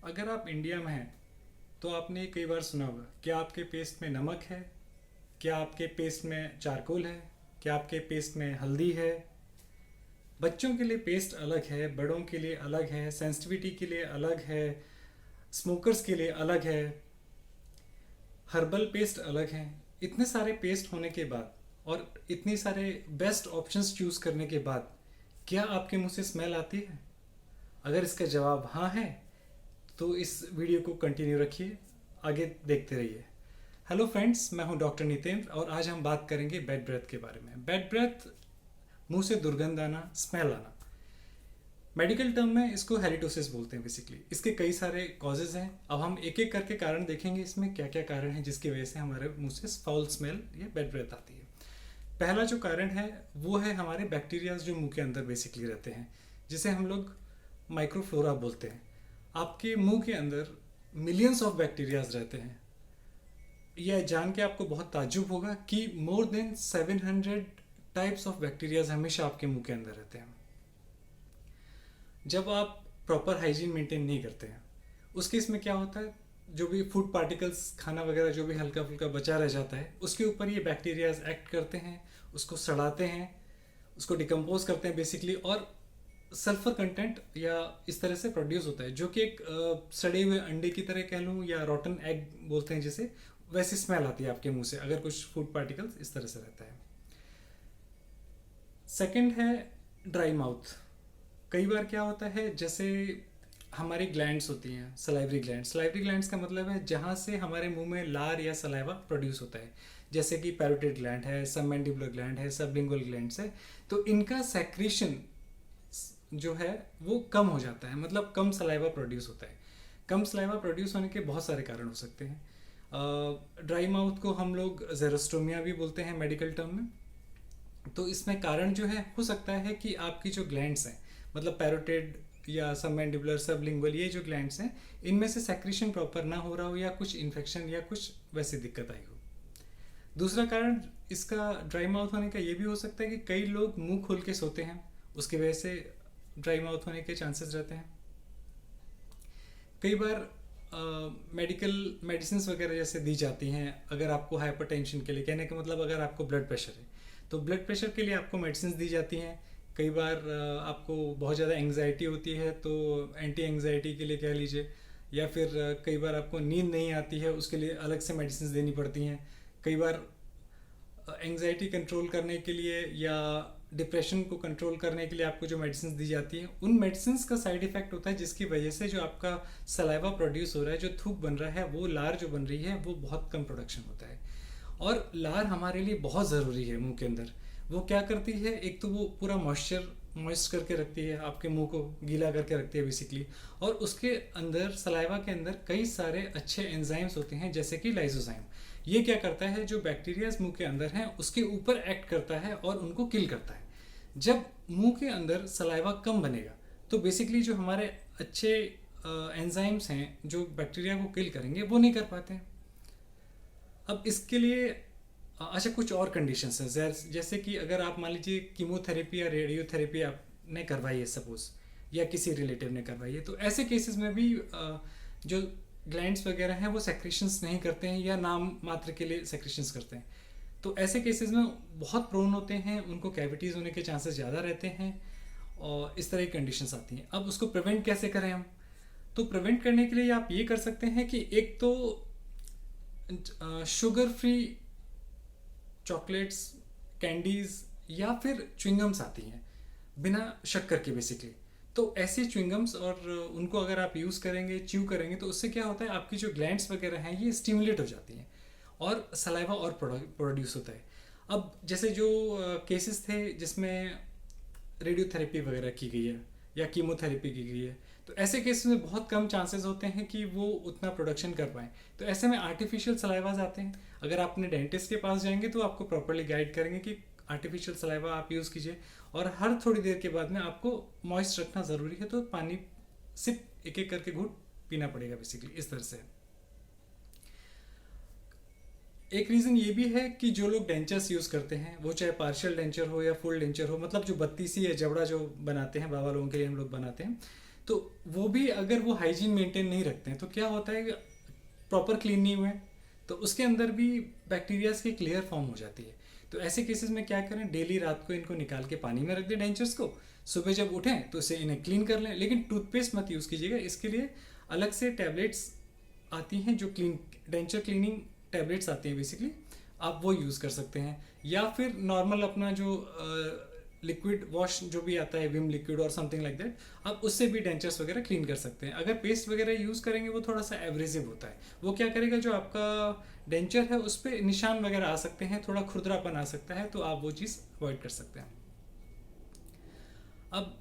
अगर आप इंडिया में हैं तो आपने कई बार सुना होगा, क्या आपके पेस्ट में नमक है, क्या आपके पेस्ट में चारकोल है, क्या आपके पेस्ट में हल्दी है। बच्चों के लिए पेस्ट अलग है, बड़ों के लिए अलग है, सेंसिटिविटी के लिए अलग है, स्मोकर्स के लिए अलग है, हर्बल पेस्ट अलग हैं। इतने सारे पेस्ट होने के बाद और इतने सारे बेस्ट ऑप्शंस चूज़ करने के बाद क्या आपके मुंह से स्मेल आती है? अगर इसका जवाब हाँ है तो इस वीडियो को कंटिन्यू रखिए, आगे देखते रहिए। हेलो फ्रेंड्स, मैं हूं डॉक्टर नितेंद्र और आज हम बात करेंगे बैड ब्रेथ के बारे में। बैड ब्रेथ, मुंह से दुर्गंध आना, स्मेल आना। मेडिकल टर्म में इसको हेलिटोसिस बोलते हैं बेसिकली। इसके कई सारे कॉजेज हैं। अब हम एक एक करके कारण देखेंगे इसमें क्या क्या कारण हैं जिसकी वजह से हमारे मुंह से फाउल स्मेल या बैड ब्रेथ आती है। पहला जो कारण है वो है हमारे बैक्टीरियाज जो मुंह के अंदर बेसिकली रहते हैं, जिसे हम लोग माइक्रोफ्लोरा बोलते हैं। आपके मुंह के अंदर मिलियंस ऑफ बैक्टीरियाज रहते हैं। यह जान के आपको बहुत ताज्जुब होगा कि more than 700 types of bacterias हमेशा आपके मुंह के अंदर रहते हैं। जब आप प्रॉपर हाइजीन मेंटेन नहीं करते हैं उस केस में क्या होता है, जो भी फूड पार्टिकल्स, खाना वगैरह जो भी हल्का फुल्का बचा रह जाता है उसके ऊपर ये बैक्टीरियाज एक्ट करते हैं, उसको सड़ाते हैं, उसको डिकम्पोज करते हैं बेसिकली, और सल्फर कंटेंट या इस तरह से प्रोड्यूस होता है जो कि एक सड़े हुए अंडे की तरह कह लूँ या रॉटन एग बोलते हैं जिसे, वैसी स्मेल आती है आपके मुंह से अगर कुछ फूड पार्टिकल्स इस तरह से रहता है। सेकंड है ड्राई माउथ। कई बार क्या होता है, जैसे हमारी ग्लैंड्स होती हैं, सलाइवरी ग्लैंड्स। सलाइवरी ग्लैंड्स का मतलब है जहाँ से हमारे मुंह में लार या सलाइवा प्रोड्यूस होता है, जैसे कि पैरोटिड ग्लैंड है, सबमैंडिबुलर ग्लैंड है, सबलिंगुअल ग्लैंड्स है। तो इनका सेक्रीशन जो है वो कम हो जाता है, मतलब कम सलाइवा प्रोड्यूस होता है। कम सलाइवा प्रोड्यूस होने के बहुत सारे कारण हो सकते हैं। ड्राई माउथ को हम लोग जेरोस्टोमिया भी बोलते हैं मेडिकल टर्म में। तो इसमें कारण जो है हो सकता है कि आपकी जो ग्लैंड्स हैं, मतलब पैरोटिड या सबमैंडिबुलर, सबलिंगुअल, ये जो ग्लैंड्स हैं इनमें से सेक्रीशन प्रॉपर ना हो रहा हो या कुछ इन्फेक्शन या कुछ वैसी दिक्कत आई हो। दूसरा कारण इसका ड्राई माउथ होने का ये भी हो सकता है कि कई लोग मुंह खोल के सोते हैं, उसकी वजह से ड्राई माउथ होने के चांसेस रहते हैं। कई बार मेडिकल मेडिसिन वगैरह जैसे दी जाती हैं अगर आपको हाइपरटेंशन के लिए, कहने का मतलब अगर आपको ब्लड प्रेशर है तो ब्लड प्रेशर के लिए आपको मेडिसिन दी जाती हैं। कई बार आपको बहुत ज़्यादा एंग्जाइटी होती है तो एंटी एंग्जाइटी के लिए कह लीजिए, या फिर कई बार आपको नींद नहीं आती है उसके लिए अलग से मेडिसिन देनी पड़ती हैं। कई बार एंग्जाइटी कंट्रोल करने के लिए या डिप्रेशन को कंट्रोल करने के लिए आपको जो मेडिसिन दी जाती हैं उन मेडिसिन का साइड इफेक्ट होता है जिसकी वजह से जो आपका सलाइवा प्रोड्यूस हो रहा है, जो थूक बन रहा है, वो लार जो बन रही है वो बहुत कम प्रोडक्शन होता है। और लार हमारे लिए बहुत ज़रूरी है मुंह के अंदर। वो क्या करती है, एक तो वो पूरा मॉइस्ट करके रखती है, आपके मुंह को गीला करके रखती है बेसिकली, और उसके अंदर सलाइवा के अंदर कई सारे अच्छे एंजाइम्स होते हैं जैसे कि लाइसोजाइम। ये क्या करता है, जो बैक्टीरियाज मुंह के अंदर हैं उसके ऊपर एक्ट करता है और उनको किल करता है। जब मुंह के अंदर सलाइवा कम बनेगा तो बेसिकली जो हमारे अच्छे एंजाइम्स हैं जो बैक्टीरिया को किल करेंगे वो नहीं कर पाते हैं। अब इसके लिए अच्छा कुछ और कंडीशंस हैं, जैसे कि अगर आप मान लीजिए कीमोथेरेपी या रेडियोथेरेपी आपने करवाई है सपोज, या किसी रिलेटिव ने करवाई है, तो ऐसे केसेस में भी जो ग्लैंड्स वगैरह हैं वो सेक्रेशंस नहीं करते हैं या नाम मात्र के लिए सेक्रेशंस करते हैं। तो ऐसे केसेस में बहुत प्रोन होते हैं, उनको कैविटीज़ होने के चांसेस ज़्यादा रहते हैं और इस तरह की कंडीशंस आती हैं। अब उसको प्रिवेंट कैसे करें हम? तो प्रिवेंट करने के लिए आप ये कर सकते हैं कि एक तो शुगर फ्री चॉकलेट्स, कैंडीज या फिर च्युइंगम्स आती हैं बिना शक्कर के बेसिकली। तो ऐसे च्युइंगम्स और उनको अगर आप यूज़ करेंगे, च्यू करेंगे, तो उससे क्या होता है, आपकी जो ग्लैंड्स वगैरह हैं ये स्टिमुलेट हो जाती हैं और सलाइवा और प्रोड्यूस होता है। अब जैसे जो केसेस थे जिसमें रेडियोथेरेपी वगैरह की गई है या कीमोथेरेपी की गई है, तो ऐसे केसेस में बहुत कम चांसेस होते हैं कि वो उतना प्रोडक्शन कर पाएँ। तो ऐसे में आर्टिफिशियल सलाइवाज आते हैं। अगर आप अपने डेंटिस्ट के पास जाएंगे तो आपको प्रॉपर्ली गाइड करेंगे कि आर्टिफिशियल सलाइवा आप यूज़ कीजिए, और हर थोड़ी देर के बाद में आपको मॉइस्ट रखना ज़रूरी है, तो पानी सिर्फ एक एक करके घूंट पीना पड़ेगा बेसिकली इस तरह से। एक रीज़न ये भी है कि जो लोग डेंचर्स यूज़ करते हैं, वो चाहे पार्शियल डेंचर हो या फुल डेंचर हो, मतलब जो बत्तीसी या जबड़ा जो बनाते हैं, बाबा लोगों के लिए हम लोग बनाते हैं, तो वो भी अगर वो हाइजीन मेंटेन नहीं रखते हैं तो क्या होता है, प्रॉपर क्लीन नहीं हुए तो उसके अंदर भी बैक्टीरियाज की क्लियर फॉर्म हो जाती है। तो ऐसे केसेस में क्या करें, डेली रात को इनको निकाल के पानी में रख दें डेंचर्स को, सुबह जब उठें तो इसे इन्हें क्लीन कर लें। लेकिन टूथपेस्ट मत यूज़ कीजिएगा, इसके लिए अलग से टैबलेट्स आती हैं जो क्लीन डेंचर क्लीनिंग टैबलेट्स आती हैं बेसिकली, आप वो यूज़ कर सकते हैं। या फिर नॉर्मल अपना जो लिक्विड वॉश जो भी आता है, विम लिक्विड और समथिंग लाइक दैट, आप उससे भी डेंचर्स वगैरह क्लीन कर सकते हैं। अगर पेस्ट वगैरह यूज़ करेंगे वो थोड़ा सा एब्रेसिव होता है, वो क्या करेगा, जो आपका डेंचर है उस पर निशान वगैरह आ सकते हैं, थोड़ा खुरदरापन आ सकता है, तो आप वो चीज़ अवॉइड कर सकते हैं। अब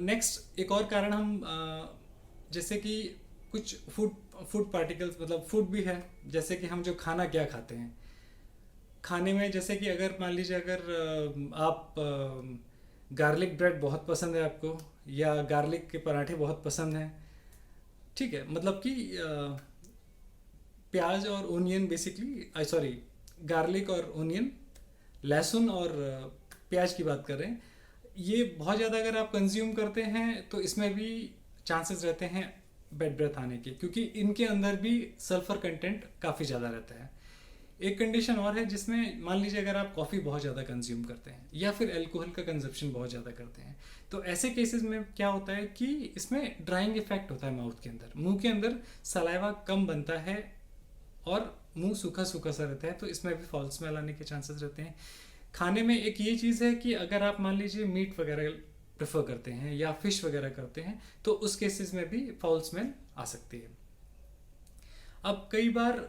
नेक्स्ट एक और कारण हम जैसे कि कुछ फूड पार्टिकल्स, मतलब फूड भी है, जैसे कि हम जो खाना क्या खाते हैं, खाने में जैसे कि अगर मान लीजिए अगर आप गार्लिक ब्रेड बहुत पसंद है आपको, या गार्लिक के पराठे बहुत पसंद हैं, ठीक है, मतलब कि प्याज और ओनियन बेसिकली, सॉरी, गार्लिक और ओनियन, लहसुन और प्याज की बात कर रहे हैं, ये बहुत ज़्यादा अगर आप कंज्यूम करते हैं तो इसमें भी चांसेस रहते हैं बैड ब्रेथ आने के, क्योंकि इनके अंदर भी सल्फर कंटेंट काफ़ी ज़्यादा रहता है। एक कंडीशन और है जिसमें मान लीजिए अगर आप कॉफ़ी बहुत ज़्यादा कंज्यूम करते हैं या फिर अल्कोहल का कंजप्शन बहुत ज़्यादा करते हैं, तो ऐसे केसेस में क्या होता है कि इसमें ड्राइंग इफेक्ट होता है माउथ के अंदर, मुंह के अंदर सलाइवा कम बनता है और मुंह सूखा सूखा सा रहता है, तो इसमें भी फॉल स्मेल आने के चांसेस रहते हैं। खाने में एक ये चीज़ है कि अगर आप मान लीजिए मीट वगैरह प्रेफर करते हैं या फिश वगैरह करते हैं, तो उस केसेस में भी फॉल स्मेल आ सकती है। अब कई बार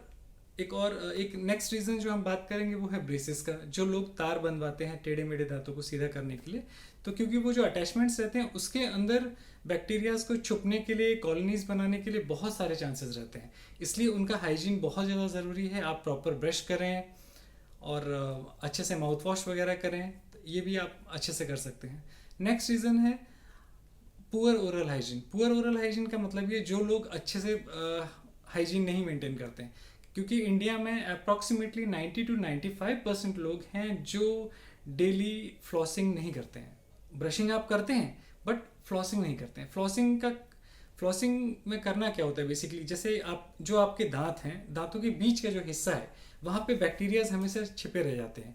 एक नेक्स्ट रीज़न जो हम बात करेंगे वो है ब्रेसेस का, जो लोग तार बनवाते हैं टेढ़े मेढ़े दांतों को सीधा करने के लिए, तो क्योंकि वो जो अटैचमेंट्स रहते हैं उसके अंदर बैक्टीरियाज को छुपने के लिए, कॉलोनीज बनाने के लिए बहुत सारे चांसेस रहते हैं, इसलिए उनका हाइजीन बहुत ज़्यादा ज़रूरी है। आप प्रॉपर ब्रश करें और अच्छे से माउथ वॉश वगैरह करें, ये भी आप अच्छे से कर सकते हैं। नेक्स्ट रीज़न है poor oral hygiene. Poor oral hygiene का मतलब ये, जो लोग अच्छे से हाइजीन नहीं मेंटेन करते हैं, क्योंकि इंडिया में अप्रॉक्सीमेटली 90 to 95% लोग हैं जो डेली फ्लॉसिंग नहीं करते हैं। ब्रशिंग आप करते हैं बट फ्लॉसिंग नहीं करते हैं। फ्लॉसिंग में करना क्या होता है बेसिकली, जैसे आप जो आपके दांत हैं, दांतों के बीच का जो हिस्सा है वहाँ पे बैक्टीरियाज हमेशा छिपे रह जाते हैं,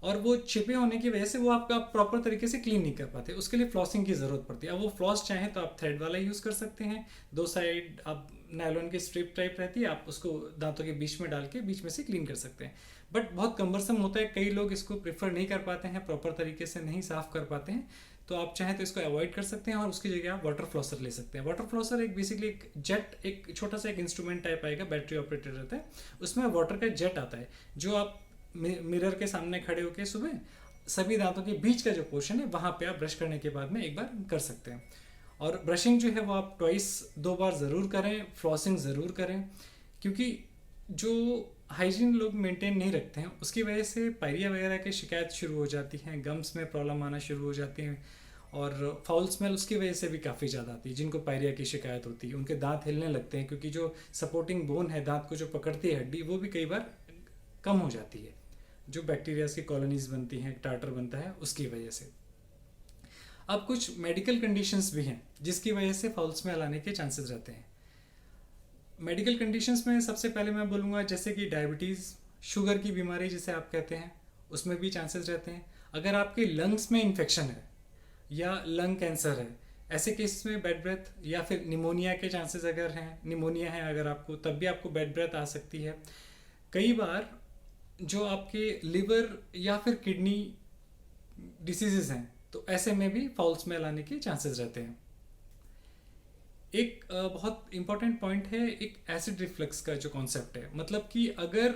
और वो छिपे होने की वजह से वो आपका प्रॉपर तरीके से क्लीन नहीं कर पाते, उसके लिए फ्लॉसिंग की ज़रूरत पड़ती है। अब वो फ्लॉस चाहें तो आप थ्रेड वाला यूज़ कर सकते हैं, दो साइड आप नायलॉन की स्ट्रिप टाइप रहती है, आप उसको दांतों के बीच में डाल के बीच में से क्लीन कर सकते हैं, बट बहुत कम्बरसम होता है, कई लोग इसको प्रेफर नहीं कर पाते हैं, प्रॉपर तरीके से नहीं साफ़ कर पाते हैं, तो आप चाहें तो इसको अवॉइड कर सकते हैं और उसकी जगह आप वाटर फ्लॉसर ले सकते हैं। वाटर फ्लॉसर एक बेसिकली एक जेट, एक छोटा सा एक इंस्ट्रूमेंट टाइप आएगा, बैटरी ऑपरेटेड रहता है, उसमें वाटर का जेट आता है, जो आप मिरर के सामने खड़े होकर सुबह सभी दांतों के बीच का जो पोर्शन है वहाँ पे आप ब्रश करने के बाद में एक बार कर सकते हैं। और ब्रशिंग जो है वो आप ट्वाइस, 2 बार ज़रूर करें, फ्लॉसिंग ज़रूर करें, क्योंकि जो हाइजीन लोग मेंटेन नहीं रखते हैं उसकी वजह से पायरिया वगैरह की शिकायत शुरू हो जाती हैं, गम्स में प्रॉब्लम आना शुरू हो जाती हैं, और फाउल स्मेल उसकी वजह से भी काफ़ी ज़्यादा आती है। जिनको पायरिया की शिकायत होती है उनके दांत हिलने लगते हैं, क्योंकि जो सपोर्टिंग बोन है दांत को जो पकड़ती है हड्डी, वो भी कई बार कम हो जाती है, जो बैक्टीरियाज की कॉलोनीज बनती हैं, टार्टर बनता है, उसकी वजह से। अब कुछ मेडिकल कंडीशंस भी हैं जिसकी वजह से फाउल स्मेल आने के चांसेस रहते हैं। मेडिकल कंडीशंस में सबसे पहले मैं बोलूँगा जैसे कि डायबिटीज़, शुगर की बीमारी जिसे आप कहते हैं, उसमें भी चांसेस रहते हैं। अगर आपके लंग्स में इन्फेक्शन है या लंग कैंसर है, ऐसे केस में बैड ब्रेथ, या फिर निमोनिया के चांसेस अगर हैं, निमोनिया है अगर आपको, तब भी आपको बैड ब्रेथ आ सकती है। कई बार जो आपके लिवर या फिर किडनी डिसीजेस हैं, तो ऐसे में भी फाउल स्मेल आने के चांसेस रहते हैं। एक बहुत इंपॉर्टेंट पॉइंट है एक एसिड रिफ्लक्स का जो कॉन्सेप्ट है, मतलब कि अगर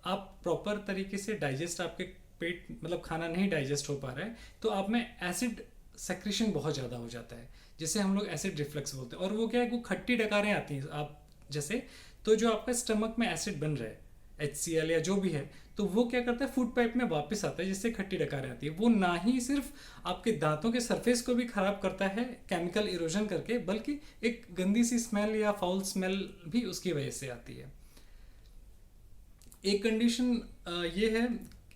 आप प्रॉपर तरीके से डाइजेस्ट, आपके पेट मतलब खाना नहीं डाइजेस्ट हो पा रहा है, तो आप में एसिड सेक्रेशन बहुत ज़्यादा हो जाता है, जिसे हम लोग एसिड रिफ्लक्स बोलते हैं। और वो क्या है, वो खट्टी डकारें आती हैं आप जैसे, तो जो आपका स्टमक में एसिड बन रहा है, HCl या जो भी है, तो वो क्या करता है, फूड पाइप में वापस आता है, जिससे खट्टी डकारें आती है। वो ना ही सिर्फ आपके दांतों के सरफेस को भी खराब करता है केमिकल इरोजन करके, बल्कि एक गंदी सी स्मेल या फाउल स्मेल भी उसकी वजह से आती है। एक कंडीशन ये है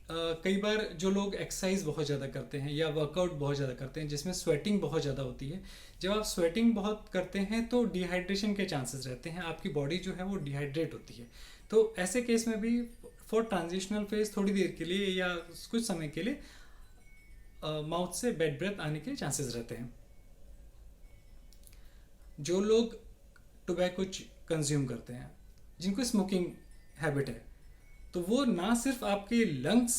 कई बार जो लोग एक्सरसाइज बहुत ज़्यादा करते हैं या वर्कआउट बहुत ज़्यादा करते हैं जिसमें स्वेटिंग बहुत ज़्यादा होती है, जब आप स्वेटिंग बहुत करते हैं तो डिहाइड्रेशन के चांसेस रहते हैं, आपकी बॉडी जो है वो डिहाइड्रेट होती है। तो ऐसे केस में भी फॉर ट्रांजिशनल फेज थोड़ी देर के लिए या कुछ समय के लिए माउथ से बैड ब्रेथ आने के चांसेस रहते हैं। जो लोग टोबैको कंज्यूम करते हैं, जिनको स्मोकिंग हैबिट है, तो वो ना सिर्फ आपके लंग्स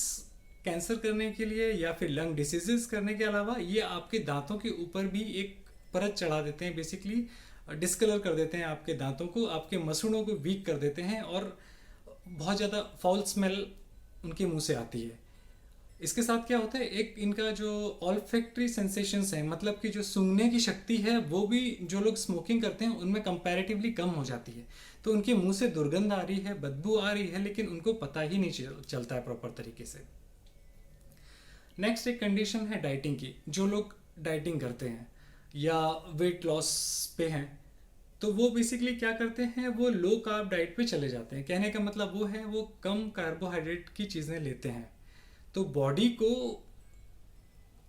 कैंसर करने के लिए या फिर लंग डिसीजेस करने के अलावा ये आपके दांतों के ऊपर भी एक परत चढ़ा देते हैं, बेसिकली डिस्कलर कर देते हैं आपके दांतों को, आपके मसूड़ों को वीक कर देते हैं और बहुत ज़्यादा फाउल स्मेल उनके मुंह से आती है। इसके साथ क्या होता है, एक इनका जो ऑल्फैक्टरी सेंसेशंस है, मतलब कि जो सूंघने की शक्ति है, वो भी जो लोग स्मोकिंग करते हैं उनमें कंपैरेटिवली कम हो जाती है। तो उनके मुंह से दुर्गंध आ रही है, बदबू आ रही है, लेकिन उनको पता ही नहीं चलता है प्रॉपर तरीके से। नेक्स्ट एक कंडीशन है डाइटिंग की। जो लोग डाइटिंग करते हैं या वेट लॉस पे हैं, तो वो बेसिकली क्या करते हैं, वो लो कार्ब डाइट पे चले जाते हैं। कहने का मतलब वो है, वो कम कार्बोहाइड्रेट की चीज़ें लेते हैं। तो बॉडी को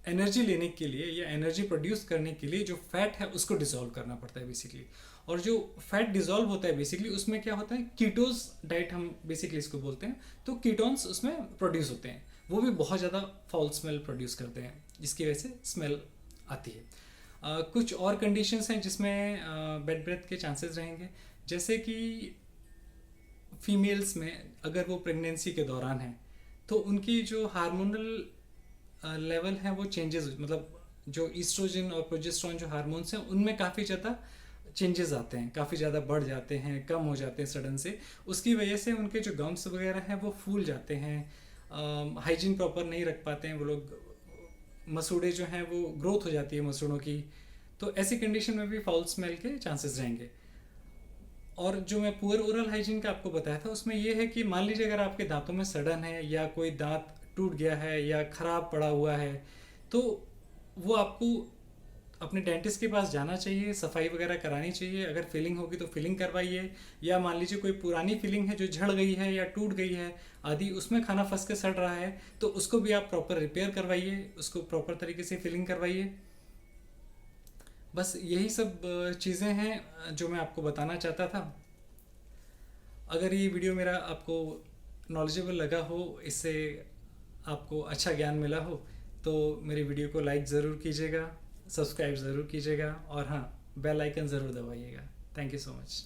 एनर्जी लेने के लिए या एनर्जी प्रोड्यूस करने के लिए जो फैट है उसको डिसॉल्व करना पड़ता है बेसिकली। और जो फैट डिसॉल्व होता है बेसिकली, उसमें क्या होता है, कीटोस डाइट हम बेसिकली इसको बोलते हैं। तो कीटोन्स उसमें प्रोड्यूस होते हैं, वो भी बहुत ज़्यादा फाउल स्मेल प्रोड्यूस करते हैं, जिसकी वजह से स्मेल आती है। कुछ और कंडीशंस हैं जिसमें बेड ब्रेथ के चांसेस रहेंगे, जैसे कि फीमेल्स में अगर वो प्रेगनेंसी के दौरान है तो उनकी जो हार्मोनल लेवल है वो चेंजेस, मतलब जो ईस्ट्रोजन और प्रोजेस्टेरोन जो हार्मोन्स हैं उनमें काफ़ी ज़्यादा चेंजेस आते हैं, काफ़ी ज़्यादा बढ़ जाते हैं, कम हो जाते हैं सडन से। उसकी वजह से उनके जो गम्स वगैरह हैं वो फूल जाते हैं, हाइजीन प्रॉपर नहीं रख पाते हैं वो लोग, मसूड़े जो हैं वो ग्रोथ हो जाती है मसूड़ों की। तो ऐसी कंडीशन में भी फाउल स्मेल के चांसेस रहेंगे। और जो मैं पुअर ओरल हाइजीन का आपको बताया था, उसमें यह है कि मान लीजिए अगर आपके दांतों में सड़न है या कोई दांत टूट गया है या ख़राब पड़ा हुआ है, तो वो आपको अपने डेंटिस्ट के पास जाना चाहिए, सफाई वगैरह करानी चाहिए। अगर फिलिंग होगी तो फिलिंग करवाइए, या मान लीजिए कोई पुरानी फिलिंग है जो झड़ गई है या टूट गई है आदि, उसमें खाना फंस के सड़ रहा है, तो उसको भी आप प्रॉपर रिपेयर करवाइए, उसको प्रॉपर तरीके से फिलिंग करवाइए। बस यही सब चीज़ें हैं जो मैं आपको बताना चाहता था। अगर ये वीडियो मेरा आपको नॉलेजेबल लगा हो, इससे आपको अच्छा ज्ञान मिला हो, तो मेरे वीडियो को लाइक ज़रूर कीजिएगा, सब्सक्राइब ज़रूर कीजिएगा और हाँ, बेल आइकन ज़रूर दबाइएगा। Thank you so much.